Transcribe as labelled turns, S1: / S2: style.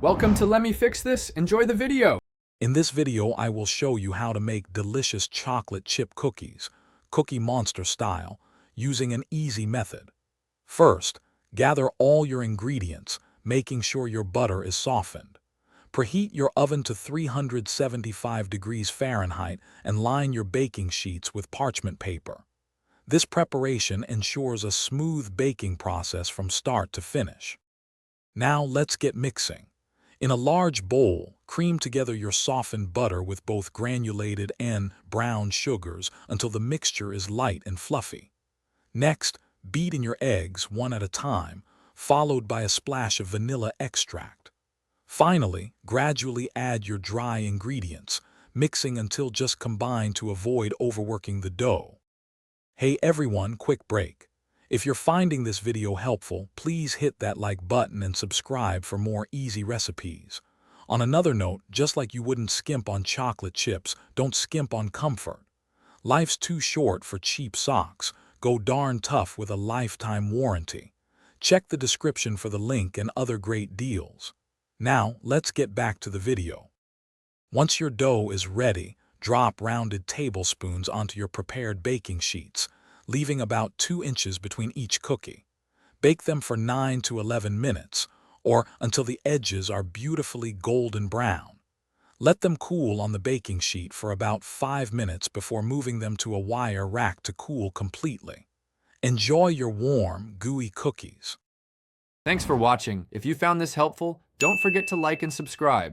S1: Welcome to Let Me Fix This. Enjoy the video.
S2: In this video, I will show you how to make delicious chocolate chip cookies, Cookie Monster style, using an easy method. First, gather all your ingredients, making sure your butter is softened. Preheat your oven to 375 degrees Fahrenheit and line your baking sheets with parchment paper. This preparation ensures a smooth baking process from start to finish. Now let's get mixing. In a large bowl, cream together your softened butter with both granulated and brown sugars until the mixture is light and fluffy. Next, beat in your eggs one at a time, followed by a splash of vanilla extract. Finally, gradually add your dry ingredients, mixing until just combined to avoid overworking the dough. Hey everyone, quick break. If you're finding this video helpful, please hit that like button and subscribe for more easy recipes. On another note, just like you wouldn't skimp on chocolate chips, don't skimp on comfort. Life's too short for cheap socks. Go darn tough with a lifetime warranty. Check the description for the link and other great deals. Now, let's get back to the video. Once your dough is ready, drop rounded tablespoons onto your prepared baking sheets, leaving about 2 inches between each cookie. Bake them for 9 to 11 minutes, or until the edges are beautifully golden brown. Let them cool on the baking sheet for about 5 minutes before moving them to a wire rack to cool completely. Enjoy your warm, gooey cookies.
S1: Thanks for watching. If you found this helpful, don't forget to like and subscribe.